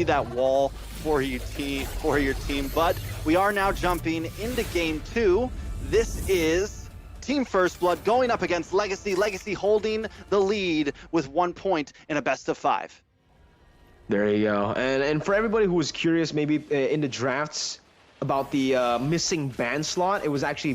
that wall for your team. But we are now jumping into game 2. This is Team First Blood going up against LEGACi. LEGACi holding the lead with 1 point in a best of 5. There you go. And for everybody who was curious, maybe in the drafts about the missing ban slot, it was actually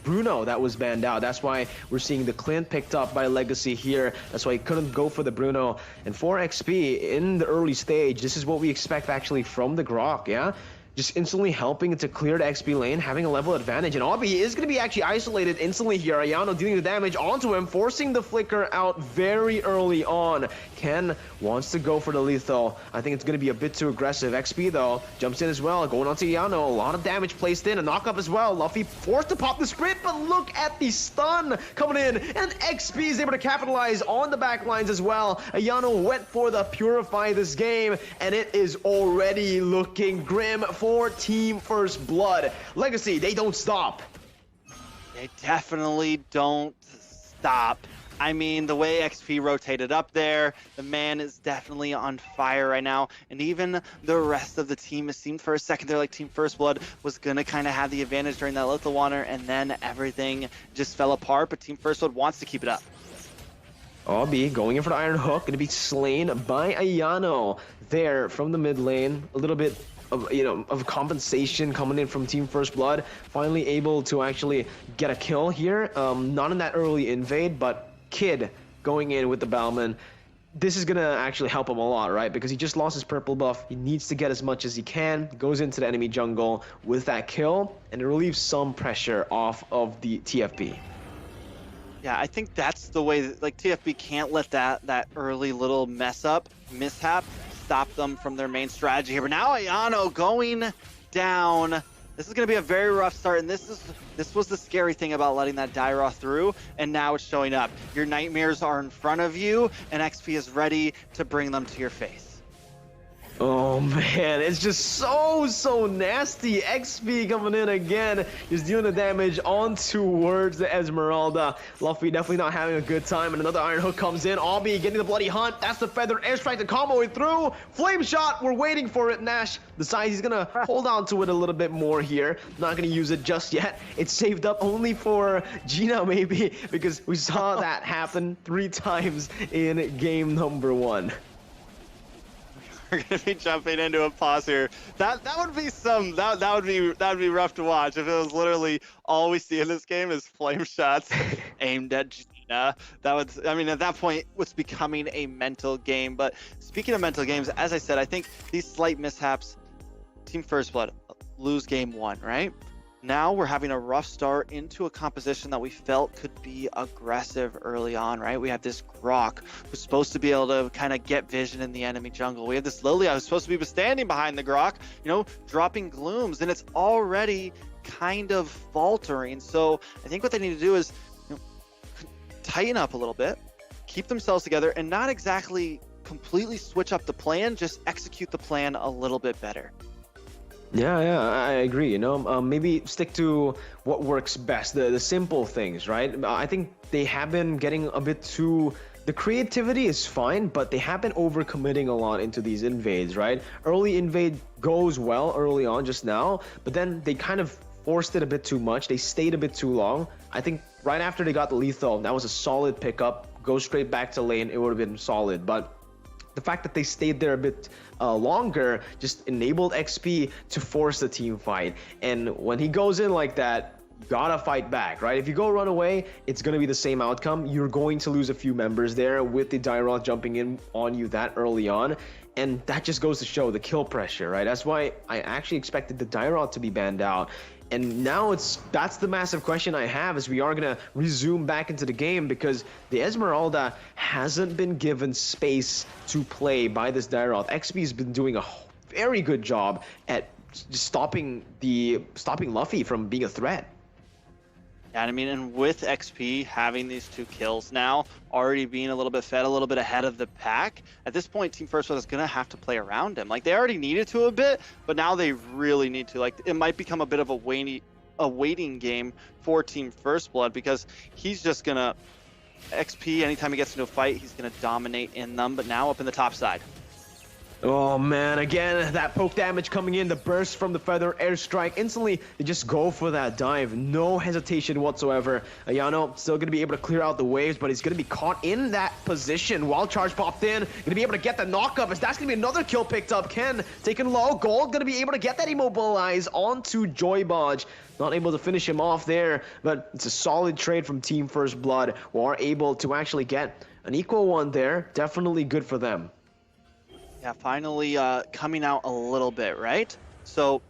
Bruno that was banned out. That's why we're seeing the Clint picked up by LEGACi here. That's why he couldn't go for the Bruno. And for XP in the early stage, this is what we expect actually from the Grok, yeah? Just instantly helping to clear the XP lane, having a level advantage. And Obby is going to be actually isolated instantly here. Ayano dealing the damage onto him, forcing the flicker out very early on. Ken wants to go for the lethal. I think it's going to be a bit too aggressive. XP, though, jumps in as well, going on to Ayano. A lot of damage placed in, a knock-up as well. Luffy forced to pop the sprint, but look at the stun coming in. And XP is able to capitalize on the back lines as well. Ayano went for the purify this game, and it is already looking grim for Team First Blood. LEGACi, they don't stop. They definitely don't stop. I mean, the way XP rotated up there, the man is definitely on fire right now. And even the rest of the team, it seemed for a second there like Team First Blood was going to kind of have the advantage during that lethal water, and then everything just fell apart. But Team First Blood wants to keep it up. Obby going in for the Iron Hook, going to be slain by Ayano there from the mid lane. A little bit of compensation coming in from Team First Blood. Finally able to actually get a kill here. Not in that early invade, but Kid going in with the Bowman. This is gonna actually help him a lot, right? Because he just lost his purple buff. He needs to get as much as he can. Goes into the enemy jungle with that kill, and it relieves some pressure off of the TFB. Yeah, I think that's the way that, like, TFB can't let that early little mishap stop them from their main strategy here. But now Ayano going down. This is going to be a very rough start, and this was the scary thing about letting that Dairaw through, and now it's showing up. Your nightmares are in front of you, and XP is ready to bring them to your face. Oh man, it's just so nasty. XP coming in again, just dealing the damage on towards the Esmeralda. Luffy definitely not having a good time, and another Iron Hook comes in. Obby getting the bloody hunt. That's the feathered airstrike to combo it through. Flame shot, we're waiting for it. Nash decides he's gonna hold on to it a little bit more here. Not gonna use it just yet. It's saved up only for Gina maybe, because we saw that happen 3 times in game number 1. We're gonna be jumping into a pause here. That would be that would be rough to watch if it was literally all we see in this game is flame shots aimed at Gina. That would, I mean, at that point, it's becoming a mental game. But speaking of mental games, as I said, I think these slight mishaps, Team First Blood lose game 1, right? Now we're having a rough start into a composition that we felt could be aggressive early on, right? We have this Grok who's supposed to be able to kind of get vision in the enemy jungle. We have this Lilia who's supposed to be standing behind the Grok, dropping glooms, and it's already kind of faltering. So I think what they need to do is tighten up a little bit, keep themselves together, and not exactly completely switch up the plan, just execute the plan a little bit better. Yeah, I agree. Maybe stick to what works best, the simple things, right? I think they have been getting a bit too. The creativity is fine, but they have been overcommitting a lot into these invades, right? Early invade goes well early on just now, but then they kind of forced it a bit too much. They stayed a bit too long. I think right after they got the lethal, that was a solid pickup. Go straight back to lane, it would have been solid, but the fact that they stayed there a bit longer just enabled XP to force the team fight. And when he goes in like that, you gotta fight back, right? If you go run away, it's gonna be the same outcome. You're going to lose a few members there with the Dairaw jumping in on you that early on. And that just goes to show the kill pressure, right? That's why I actually expected the Dairaw to be banned out. And now that's the massive question I have, is we are going to resume back into the game, because the Esmeralda hasn't been given space to play by this Dairaw. XP has been doing a very good job at stopping Luffy from being a threat. Yeah, I mean, and with XP having these 2 kills now, already being a little bit fed, a little bit ahead of the pack, at this point, Team First Blood is going to have to play around him. Like, they already needed to a bit, but now they really need to. Like, it might become a bit of a waiting game for Team First Blood, because he's just going to, XP, anytime he gets into a fight, he's going to dominate in them, but now up in the top side. Oh man, again, that poke damage coming in, the burst from the feather airstrike. Instantly, they just go for that dive. No hesitation whatsoever. Ayano still going to be able to clear out the waves, but he's going to be caught in that position. Wild charge popped in, going to be able to get the knockup, as that's going to be another kill picked up. Ken taking low, Gold going to be able to get that immobilize onto Joybodge. Not able to finish him off there, but it's a solid trade from Team First Blood, who are able to actually get an equal one there. Definitely good for them. Yeah, finally coming out a little bit, right? So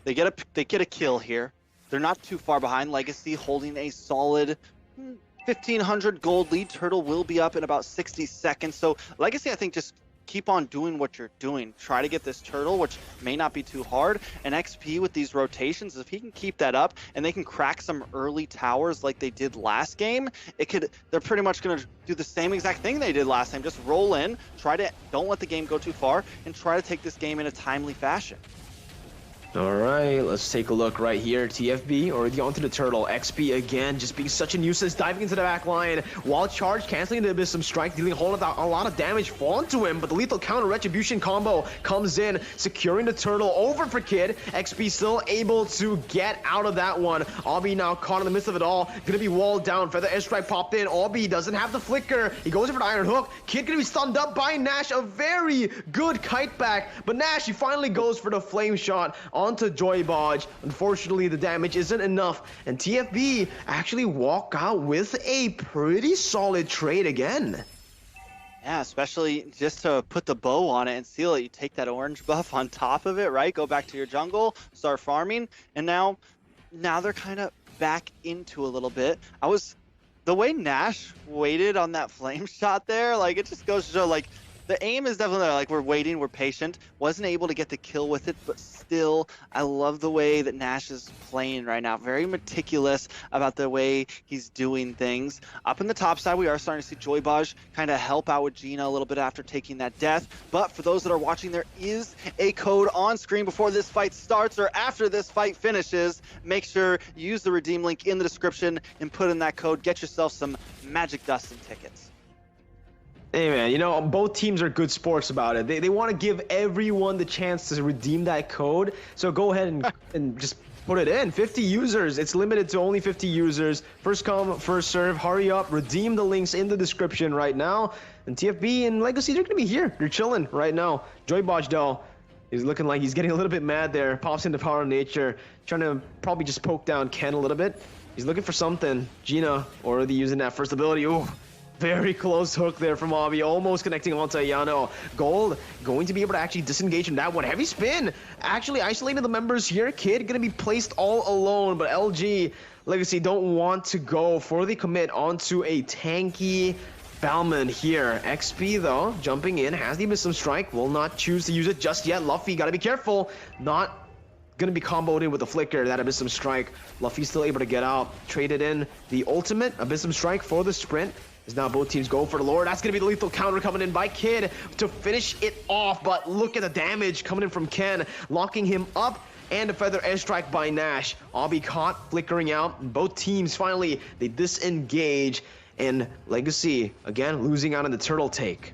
they get a kill here. They're not too far behind. LEGACi holding a solid 1,500 gold lead. Turtle will be up in about 60 seconds. So LEGACi, I think, just keep on doing what you're doing. Try to get this turtle, which may not be too hard. And XP with these rotations, if he can keep that up and they can crack some early towers like they did last game, they're pretty much going to do the same exact thing they did last time. Just roll in, don't let the game go too far, and try to take this game in a timely fashion. All right, let's take a look right here. TFB already onto the turtle. XP again, just being such a nuisance, diving into the back line. Wild charge, canceling the Abyssum Strike, dealing a lot of damage onto him, but the lethal counter retribution combo comes in, securing the turtle over for Kid. XP still able to get out of that one. Obby now caught in the midst of it all, gonna be walled down. Feather airstrike popped in. Obby doesn't have the flicker. He goes in for the iron hook. Kid gonna be stunned up by Nash. A very good kite back, but Nash, he finally goes for the flame shot onto Joybodge. Unfortunately, the damage isn't enough, and TFB actually walk out with a pretty solid trade again. Yeah, especially just to put the bow on it and seal it. You take that orange buff on top of it, right? Go back to your jungle, start farming, and now they're kind of back into a little bit. The way Nash waited on that flame shot there, like, it just goes to show, like, the aim is definitely there. Like, we're waiting, we're patient. Wasn't able to get the kill with it, but still, I love the way that Nash is playing right now. Very meticulous about the way he's doing things. Up in the top side, we are starting to see Joybodge kind of help out with Gina a little bit after taking that death. But for those that are watching, there is a code on screen before this fight starts or after this fight finishes. Make sure you use the redeem link in the description and put in that code. Get yourself some Magic Dustin tickets. Hey man, you know, both teams are good sports about it. They want to give everyone the chance to redeem that code. So go ahead and just put it in. 50 users. It's limited to only 50 users. First come, first serve. Hurry up. Redeem the links in the description right now. And TFB and LEGACi, they're going to be here. They're chilling right now. Joybodge, though, he's looking like he's getting a little bit mad there. Pops into Power of Nature. Trying to probably just poke down Ken a little bit. He's looking for something. Gina already using that first ability. Ooh. Very close hook there from Obby, almost connecting onto Ayano. Gold going to be able to actually disengage from that one. Heavy spin, actually isolating the members here. Kid gonna be placed all alone, but LG LEGACi don't want to go for the commit onto a tanky Balman here. XP though, jumping in, has the Abyssum Strike, will not choose to use it just yet. Luffy, gotta be careful, not gonna be comboed in with the flicker, that Abyssum Strike. Luffy's still able to get out, traded in the ultimate Abyssum Strike for the sprint. As now both teams go for the lore. That's going to be the lethal counter coming in by Kid to finish it off. But look at the damage coming in from Ken, locking him up, and a feather airstrike by Nash. Obby caught, flickering out. Both teams finally, they disengage. And LEGACi, again, losing out on the turtle take.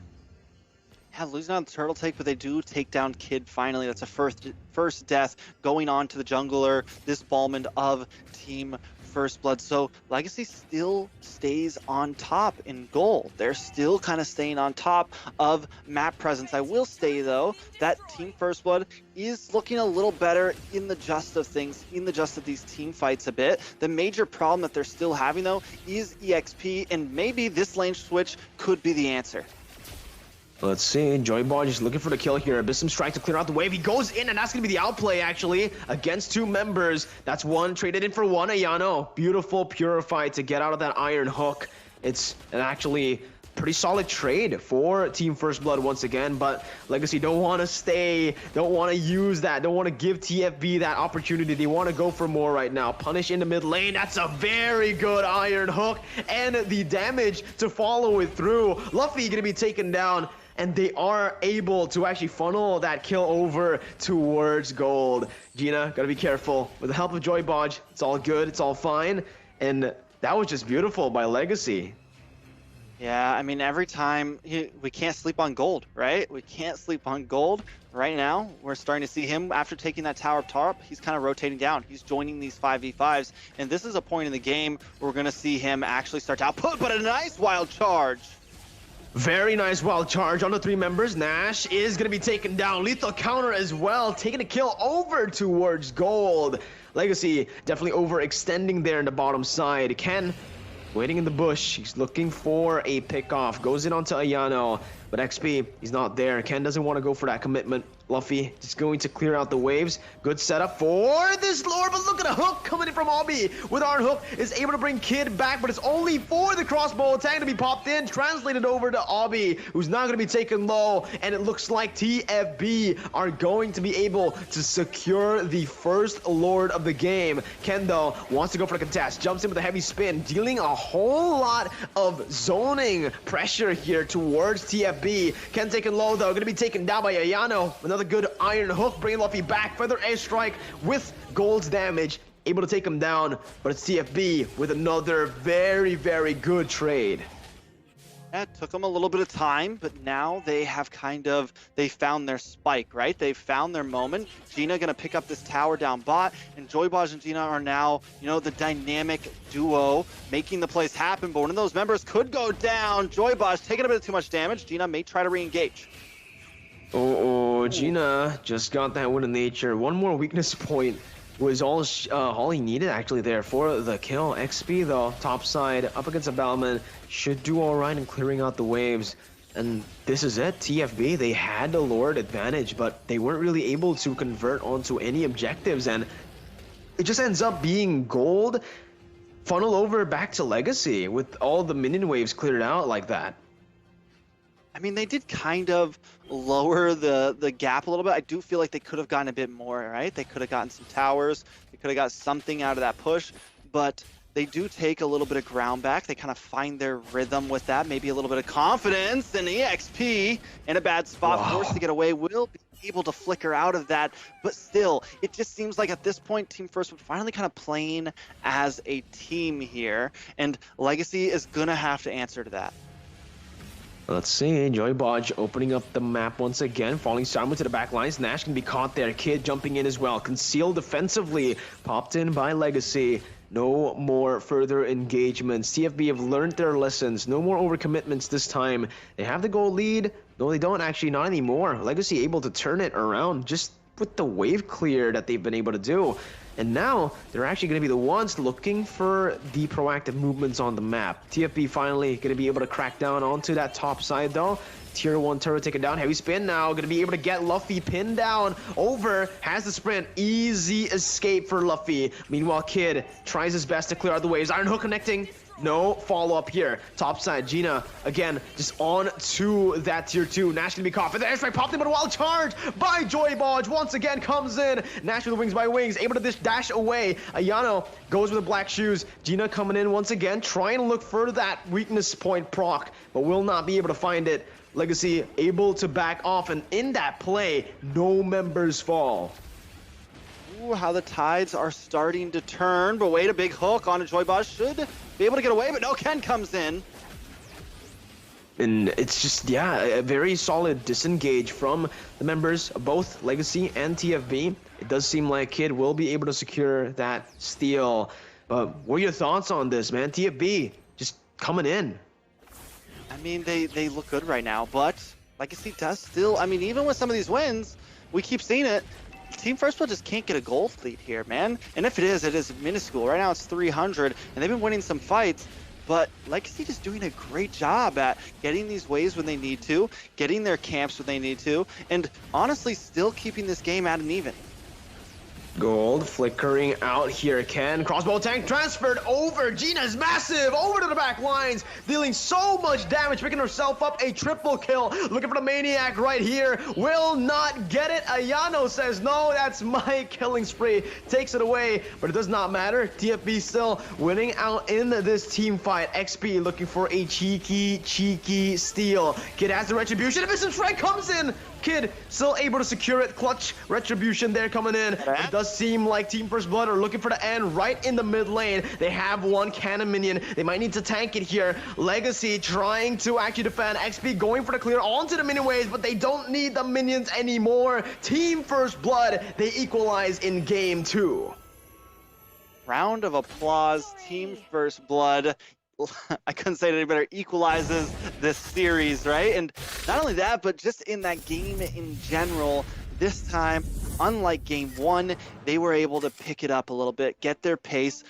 Yeah, losing on the turtle take, but they do take down Kid finally. That's a first death going on to the jungler, this Balman of Team First Blood. So LEGACi still stays on top in gold. They're still kind of staying on top of map presence. I will say though that Team First Blood is looking a little better in the just of things, in the just of these team fights a bit. The major problem that they're still having though is EXP, and maybe this lane switch could be the answer. Let's see, Joybodge is looking for the kill here. Abyssum Strike to clear out the wave. He goes in, and that's going to be the outplay, actually, against two members. That's one, traded in for one. Ayano, beautiful Purify to get out of that iron hook. It's an actually pretty solid trade for Team First Blood once again, but LEGACi don't want to stay, don't want to use that, don't want to give TFB that opportunity. They want to go for more right now. Punish in the mid lane. That's a very good iron hook, and the damage to follow it through. Luffy going to be taken down, and they are able to actually funnel that kill over towards gold. Gina, gotta be careful. With the help of Joybodge, it's all good, it's all fine. And that was just beautiful by LEGACi. Yeah, I mean, every time we can't sleep on gold, right? We can't sleep on gold. Right now, we're starting to see him after taking that tower up top. He's kind of rotating down. He's joining these 5v5s. And this is a point in the game where we're going to see him actually start to output, but a nice wild charge. Very nice wild charge on the 3 members. Nash is going to be taken down. Lethal counter as well, taking a kill over towards gold. LEGACi definitely overextending there in the bottom side. Ken waiting in the bush. He's looking for a pickoff. Goes in onto Ayano, but XP, he's not there. Ken doesn't want to go for that commitment. Luffy just going to clear out the waves. Good setup for this lord, but look at a hook coming in from Obi. With our hook, is able to bring Kid back, but it's only for the crossbow attack to be popped in, translated over to Obi, who's not going to be taken low, and it looks like TFB are going to be able to secure the first lord of the game. Ken, though, wants to go for the contest, jumps in with a heavy spin, dealing a whole lot of zoning pressure here towards TFB. Ken taken low, though, going to be taken down by Ayano. Another good iron hook, bringing Luffy back. Feather airstrike with gold's damage, able to take him down. But it's TFB with another very, very good trade. Yeah, it took them a little bit of time, but now they have they found their spike, right? They found their moment. Gina gonna pick up this tower down bot, and Joybaj and Gina are now, the dynamic duo making the plays happen. But one of those members could go down. Joybaj taking a bit too much damage. Gina may try to re-engage. Oh, Gina just got that win of nature. One more weakness point was all he needed actually there for the kill. XP though, top side, up against a Battleman, should do all right in clearing out the waves. And this is it, TFB, they had the Lord advantage, but they weren't really able to convert onto any objectives. And it just ends up being gold funnel over back to LEGACi with all the minion waves cleared out like that. I mean, they did kind of lower the gap a little bit. I do feel like they could have gotten a bit more, right? They could have gotten some towers. They could have got something out of that push. But they do take a little bit of ground back. They kind of find their rhythm with that. Maybe a little bit of confidence. And EXP in a bad spot, forced to get away, will be able to flicker out of that. But still, it just seems like at this point, Team First would finally kind of playing as a team here. And LEGACi is going to have to answer to that. Let's see, Joybaj opening up the map once again, falling Samu to the back lines. Nash can be caught there. Kid jumping in as well. Concealed defensively, popped in by LEGACi. No more further engagements. TFB have learned their lessons. No more overcommitments this time. They have the goal lead. No, they don't actually, not anymore. LEGACi able to turn it around just with the wave clear that they've been able to do. And now, they're actually going to be the ones looking for the proactive movements on the map. TFB finally going to be able to crack down onto that top side, though. Tier 1 turret taken down. Heavy spin now. Going to be able to get Luffy pinned down. Over. Has the sprint. Easy escape for Luffy. Meanwhile, Kid tries his best to clear out the waves. Iron Hook connecting. No follow-up here. Top side, Gina, again, just on to that tier 2. Nash gonna be caught for the airstrike, popped in, but a wild charge by Joybaj once again comes in. Nash with the wings by wings, able to dash away. Ayano goes with the black shoes. Gina coming in once again, trying to look for that weakness point proc, but will not be able to find it. LEGACi able to back off, and in that play, no members fall. Ooh, how the tides are starting to turn, but wait, a big hook on a Joybaj should be able to get away, but no, Ken comes in. And it's just, yeah, a very solid disengage from the members of both LEGACi and TFB. It does seem like Kid will be able to secure that steal. But what are your thoughts on this, man? TFB just coming in. I mean, they look good right now, but LEGACi does still, I mean, even with some of these wins, we keep seeing it. Team First Blood just can't get a gold lead here, man. And if it is minuscule. Right now it's 300, and they've been winning some fights, but LEGACi just doing a great job at getting these waves when they need to, getting their camps when they need to, and honestly still keeping this game at an even. Gold flickering out here. Ken, crossbow tank transferred over. Gina's massive over to the back lines, dealing so much damage, picking herself up a triple kill. Looking for the maniac right here. Will not get it. Ayano says, no, that's my killing spree. Takes it away, but it does not matter. TFB still winning out in this team fight. XP looking for a cheeky steal. Kid has the retribution. Emission strike comes in Kid still able to secure it. Clutch retribution there coming in. It does seem like Team First Blood are looking for the end right in the mid lane. They have one cannon minion. They might need to tank it here. LEGACi trying to actually defend. XP going for the clear onto the minion waves, but they don't need the minions anymore. Team First Blood, they equalize in game 2. Round of applause, Team First Blood. I couldn't say it any better, equalizes this series, right? And not only that, but just in that game in general, this time, unlike game 1, they were able to pick it up a little bit, get their pace,